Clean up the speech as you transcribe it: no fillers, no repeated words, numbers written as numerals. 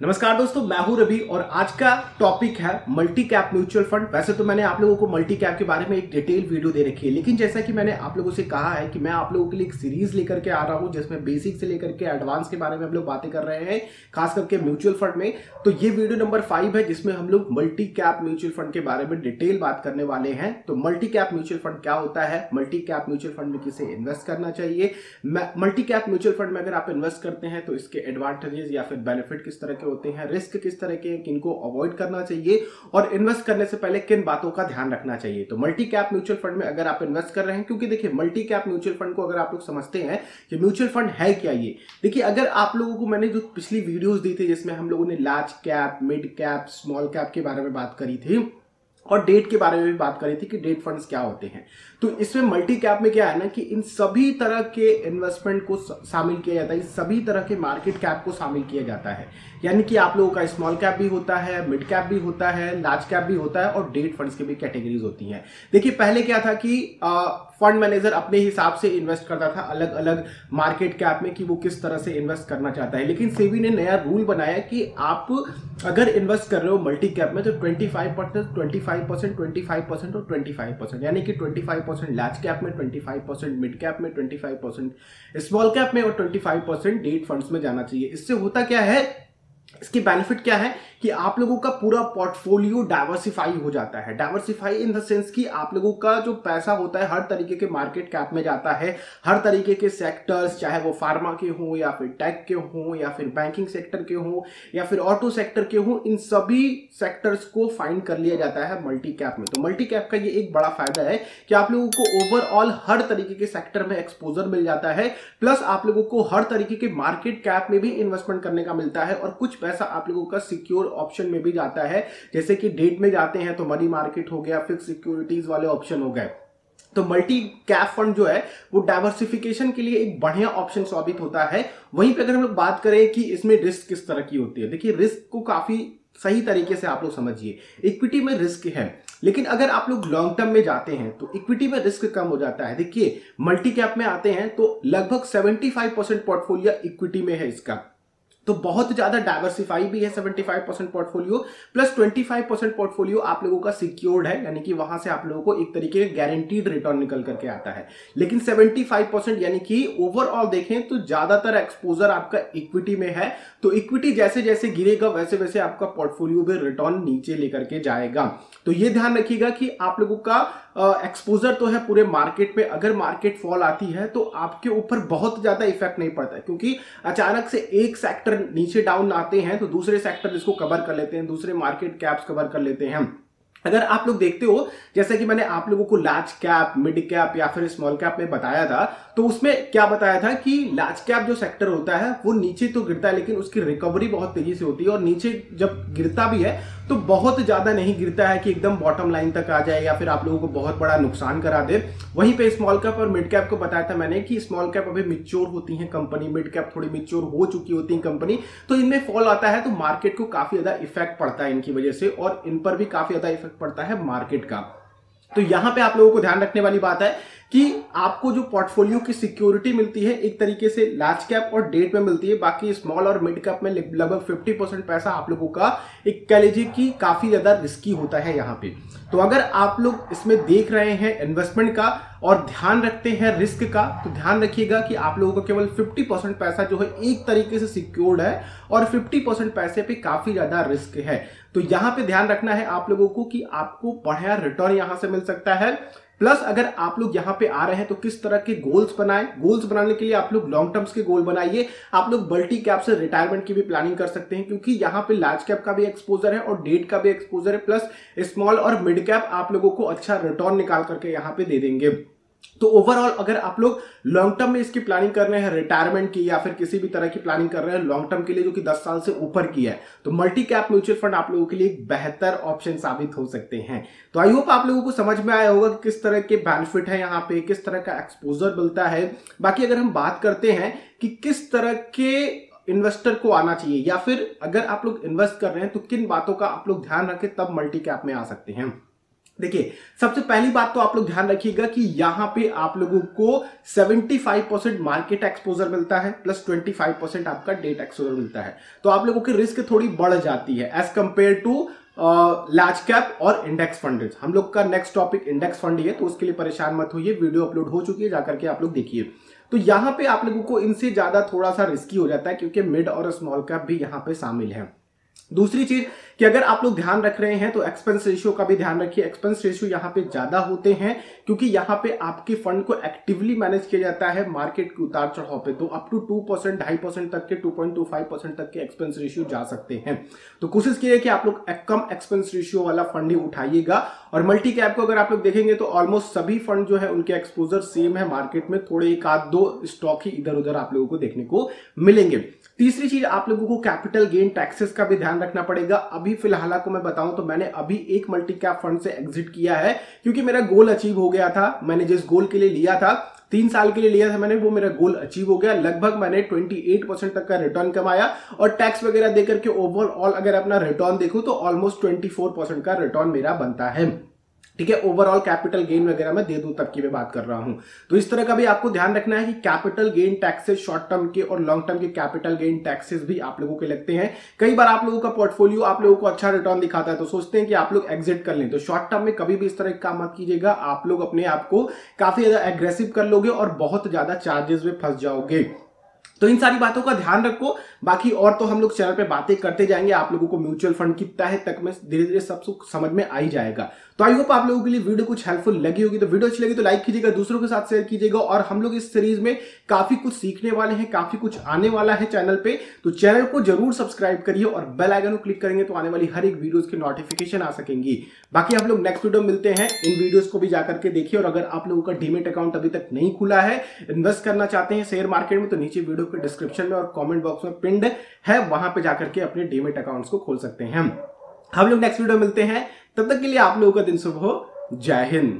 नमस्कार दोस्तों, मैं हूं रवि और आज का टॉपिक है मल्टी कैप म्यूचुअल फंड। वैसे तो मैंने आप लोगों को मल्टी कैप के बारे में एक डिटेल वीडियो दे रखी है, लेकिन जैसा कि मैंने आप लोगों से कहा है कि मैं आप लोगों के लिए एक सीरीज लेकर के आ रहा हूं जिसमें बेसिक से लेकर के एडवांस के बारे में हम लोग बातें कर रहे हैं, खास करके म्यूचुअल फंड में। तो ये वीडियो नंबर 5 है जिसमें हम लोग मल्टी कैप म्यूचुअल फंड के बारे में डिटेल बात करने वाले हैं। तो मल्टी कैप म्यूचुअल फंड क्या होता है, मल्टी कैप म्यूचुअल फंड में किसे इन्वेस्ट करना चाहिए, मल्टी कैप म्यूचुअल फंड में अगर आप इन्वेस्ट करते हैं तो इसके एडवांटेजेस या फिर बेनिफिट किस तरह के होते हैं, रिस्क किस तरह के, किनको अवॉइड करना चाहिए और इन्वेस्ट करने से पहले किन बातों का ध्यान रखना चाहिए। तो मल्टी कैप म्यूचुअल फंड में अगर आप इन्वेस्ट कर रहे हैं, क्योंकि देखिए मल्टी कैप म्यूचुअल फंड को अगर आप लोग समझते हैं कि म्यूचुअल फंड है क्या, ये देखिए अगर आप लोगों को मैंने जो पिछली वीडियोस दी थी जिसमें हम लोगों ने large cap, mid cap, small cap के बारे में बात करी थी और डेट के बारे में भी बात करी थी कि डेट फंड्स क्या होते हैं, तो इसमें मल्टी कैप में क्या है ना कि इन सभी तरह के इन्वेस्टमेंट को शामिल किया जाता है, इस सभी तरह के मार्केट कैप को शामिल किया जाता है। यानी कि आप लोगों का स्मॉल कैप भी होता है, मिड कैप भी होता है, लार्ज कैप भी होता है और डेट फंड्स की भी कैटेगरीज होती हैं। देखिए पहले क्या था कि फंड मैनेजर अपने हिसाब से इन्वेस्ट करता था अलग अलग मार्केट कैप में कि वो किस तरह से इन्वेस्ट करना चाहता है, लेकिन सेबी ने नया रूल बनाया कि आप अगर इन्वेस्ट कर रहे हो मल्टी कैप में तो 25% 25% 25% और 25%, यानी कि 25% लार्ज कैप में, 25% मिड कैप में, 25% स्मॉल कैप में और 25% डेट फंड्स में जाना चाहिए। इससे होता क्या है, इसकी बेनिफिट क्या है कि आप लोगों का पूरा पोर्टफोलियो डाइवर्सिफाई हो जाता है। डाइवर्सिफाई इन द सेंस कि आप लोगों का जो पैसा होता है हर तरीके के मार्केट कैप में जाता है, हर तरीके के सेक्टर्स, चाहे वो फार्मा के हों या फिर टेक के हों या फिर बैंकिंग सेक्टर के हों या फिर ऑटो सेक्टर के हों, इन सभी सेक्टर्स को फाइंड कर लिया जाता है मल्टी कैप में। तो मल्टी कैप का ये एक बड़ा फायदा है कि आप लोगों को ओवरऑल हर तरीके के सेक्टर में एक्सपोजर मिल जाता है, प्लस आप लोगों को हर तरीके के मार्केट कैप में भी इन्वेस्टमेंट करने का मिलता है और कुछ पैसा आप लोगों का सिक्योर ऑप्शन में भी जाता है। जैसे कि डेट में जाते हैं तो मनी मार्केट हो गया, फिक्स सिक्योरिटीज वाले ऑप्शन हो गए। तो मल्टी कैप फंड जो है वो डाइवर्सिफिकेशन के लिए एक बढ़िया ऑप्शन साबित होता है। वहीं पे अगर हम लोग बात करें कि इसमें रिस्क किस तरह की होती है, देखिए रिस्क को काफी सही तरीके से आप लोग समझिए। इक्विटी में रिस्क है, लेकिन अगर आप लोग लॉन्ग टर्म में जाते हैं तो इक्विटी में रिस्क कम हो जाता है। देखिए मल्टी कैप में आते हैं तो लगभग 75% पोर्टफोलियो इक्विटी में है इसका, तो बहुत ज्यादा डाइवर्सिफाई भी है 75% पोर्टफोलियो, प्लस 25% पोर्टफोलियो आप लोगों का सिक्योर्ड है, यानी कि वहां से आप लोगों को एक तरीके का गारंटीड रिटर्न निकल करके आता है। लेकिन 75% यानी कि ओवरऑल देखें तो ज्यादातर एक्सपोजर आपका इक्विटी में है, तो इक्विटी जैसे जैसे गिरेगा वैसे वैसे आपका पोर्टफोलियो भी रिटर्न नीचे लेकर के जाएगा। तो ये ध्यान रखिएगा कि आप लोगों का एक्सपोजर तो है पूरे मार्केट पे, अगर मार्केट फॉल आती है तो आपके ऊपर बहुत ज्यादा इफेक्ट नहीं पड़ता है, क्योंकि अचानक से एक सेक्टर नीचे डाउन आते हैं तो दूसरे सेक्टर इसको कवर कर लेते हैं, दूसरे मार्केट कैप्स कवर कर लेते हैं। अगर आप लोग देखते हो जैसे कि मैंने आप लोगों को लार्ज कैप, मिड कैप या फिर स्मॉल कैप में बताया था, तो उसमें क्या बताया था कि लार्ज कैप जो सेक्टर होता है वो नीचे तो गिरता है लेकिन उसकी रिकवरी बहुत तेजी से होती है, और नीचे जब गिरता भी है तो बहुत ज्यादा नहीं गिरता है कि एकदम बॉटम लाइन तक आ जाए या फिर आप लोगों को बहुत बड़ा नुकसान करा दे। वहीं पे स्मॉल कैप और मिड कैप को बताया था मैंने कि स्मॉल कैप अभी मिच्योर होती है कंपनी, मिड कैप थोड़ी मिच्योर हो चुकी होती है कंपनी, तो इनमें फॉल आता है तो मार्केट को काफी ज्यादा इफेक्ट पड़ता है इनकी वजह से, और इन पर भी काफी ज्यादा इफेक्ट पड़ता है मार्केट का। तो यहां पे आप लोगों को ध्यान रखने वाली बात है कि आपको जो पोर्टफोलियो की सिक्योरिटी मिलती है एक तरीके से लार्ज कैप और डेट में मिलती है, बाकी स्मॉल और मिड कैप में लगभग 50% पैसा आप लोगों का एक कह लीजिए कि काफी ज्यादा रिस्की होता है यहाँ पे। तो अगर आप लोग इसमें देख रहे हैं इन्वेस्टमेंट का और ध्यान रखते हैं रिस्क का, तो ध्यान रखिएगा कि आप लोगों का केवल 50% पैसा जो है एक तरीके से सिक्योर्ड है और 50% पैसे पे काफी ज्यादा रिस्क है। तो यहाँ पे ध्यान रखना है आप लोगों को कि आपको बढ़िया रिटर्न यहां से मिल सकता है, प्लस अगर आप लोग यहाँ पे आ रहे हैं तो किस तरह के गोल्स बनाएं। गोल्स बनाने के लिए आप लोग लॉन्ग टर्म्स के गोल बनाइए। आप लोग मल्टी कैप से रिटायरमेंट की भी प्लानिंग कर सकते हैं, क्योंकि यहाँ पे लार्ज कैप का भी एक्सपोजर है और डेट का भी एक्सपोजर है, प्लस स्मॉल और मिड कैप आप लोगों को अच्छा रिटर्न निकाल करके यहाँ पे दे देंगे। तो ओवरऑल अगर आप लोग लॉन्ग टर्म में इसकी प्लानिंग कर रहे हैं, रिटायरमेंट की या फिर किसी भी तरह की प्लानिंग कर रहे हैं लॉन्ग टर्म के लिए जो कि 10 साल से ऊपर की है, तो मल्टी कैप म्यूचुअल फंड आप लोगों के लिए एक बेहतर ऑप्शन साबित हो सकते हैं। तो आई होप आप लोगों को समझ में आया होगा कि किस तरह के बेनिफिट है यहाँ पे, किस तरह का एक्सपोजर मिलता है। बाकी अगर हम बात करते हैं कि किस तरह के इन्वेस्टर को आना चाहिए या फिर अगर आप लोग इन्वेस्ट कर रहे हैं तो किन बातों का आप लोग ध्यान रखें तब मल्टी कैप में आ सकते हैं। देखिए, सबसे पहली बात तो आप लोग ध्यान रखिएगा कि यहां पे आप लोगों को 75% मार्केट एक्सपोजर मिलता है प्लस 25% आपका डेट एक्सपोजर मिलता है। तो आप लोगों की रिस्क थोड़ी बढ़ जाती है as compared to large cap और इंडेक्स फंड। हम लोग का नेक्स्ट टॉपिक इंडेक्स फंड ही है, तो उसके लिए परेशान मत होइए, वीडियो अपलोड हो चुकी है, जाकर के आप लोग देखिए। तो यहां पे आप लोगों को इनसे ज्यादा थोड़ा सा रिस्की हो जाता है क्योंकि मिड और स्मॉल कैप भी यहां पे शामिल है। दूसरी चीज कि अगर आप लोग ध्यान रख रहे हैं तो एक्सपेंस रेशियो का भी ध्यान रखिए। एक्सपेंस रेशियो यहां पे ज्यादा होते हैं क्योंकि यहां पे आपके फंड को एक्टिवली मैनेज किया जाता है मार्केट के उतार चढ़ाव पे। तो अप टू 2%, 2.5% तक के 2.25% तक के एक्सपेंस रेशियो जा सकते हैं। तो कोशिश कीजिए कि आप लोग कम एक्सपेंस रेशियो वाला फंड ही उठाइएगा। और मल्टी कैप को अगर आप लोग देखेंगे तो ऑलमोस्ट सभी फंड जो है उनके एक्सपोजर सेम है मार्केट में, थोड़े एक आध दो स्टॉक ही इधर उधर आप लोगों को देखने को मिलेंगे। तीसरी चीज, आप लोगों को कैपिटल गेन टैक्सेस का भी ध्यान रखना पड़ेगा। अभी फिलहाल को मैं बताऊं तो मैंने अभी एक मल्टी कैप फंड से एग्जिट किया है क्योंकि मेरा गोल अचीव हो गया था। मैंने जिस गोल के लिए लिया था, 3 साल के लिए लिया था मैंने, वो मेरा गोल अचीव हो गया। लगभग मैंने 28% तक का रिटर्न कमाया और टैक्स वगैरह देकर के ओवरऑल अगर अपना रिटर्न देखूं तो ऑलमोस्ट 24% का रिटर्न मेरा बनता है। ठीक है, ओवरऑल कैपिटल गेन वगैरह मैं दे दूं तब की मैं बात कर रहा हूं। तो इस तरह का भी आपको ध्यान रखना है कि capital gain taxes short term के और लॉन्ग टर्म के कैपिटल गेन टैक्सेस भी आप लोगों के लगते हैं। कई बार आप लोगों का पोर्टफोलियो आप लोगों को अच्छा रिटर्न दिखाता है तो सोचते हैं कि आप लोग एग्जिट कर लें। तो शॉर्ट टर्म में कभी भी इस तरह का काम मत कीजिएगा, आप लोग अपने आप को काफी ज्यादा एग्रेसिव कर लोगे और बहुत ज्यादा चार्जेस में फंस जाओगे। तो इन सारी बातों का ध्यान रखो। बाकी और तो हम लोग चैनल पे बातें करते जाएंगे, आप लोगों को म्यूचुअल फंड की तह तक में धीरे धीरे सब समझ में आ ही जाएगा। तो आई होप आप लोगों के लिए वीडियो कुछ हेल्पफुल लगी होगी। तो वीडियो अच्छी लगी तो लाइक कीजिएगा, दूसरों के साथ शेयर कीजिएगा। और हम लोग इस सीरीज में काफी कुछ सीखने वाले हैं, काफी कुछ आने वाला है चैनल पे। तो चैनल को जरूर सब्सक्राइब करिए और बेल आइकन को क्लिक करेंगे तो आने वाली हर एक वीडियोस की नोटिफिकेशन आ सकेंगी। बाकी हम लोग नेक्स्ट वीडियो मिलते हैं, इन वीडियोस को भी जाकर के देखिए। और अगर आप लोगों का डीमेट अकाउंट अभी तक नहीं खुला है, इन्वेस्ट करना चाहते हैं शेयर मार्केट में, तो नीचे वीडियो के डिस्क्रिप्शन में और कमेंट बॉक्स में पिन्ड है, वहां पे जाकर के अपने डीमेट अकाउंट्स को खोल सकते हैं। हम लोग नेक्स्ट वीडियो मिलते हैं, तब तक के लिए आप लोगों का दिन शुभ हो। जय हिंद।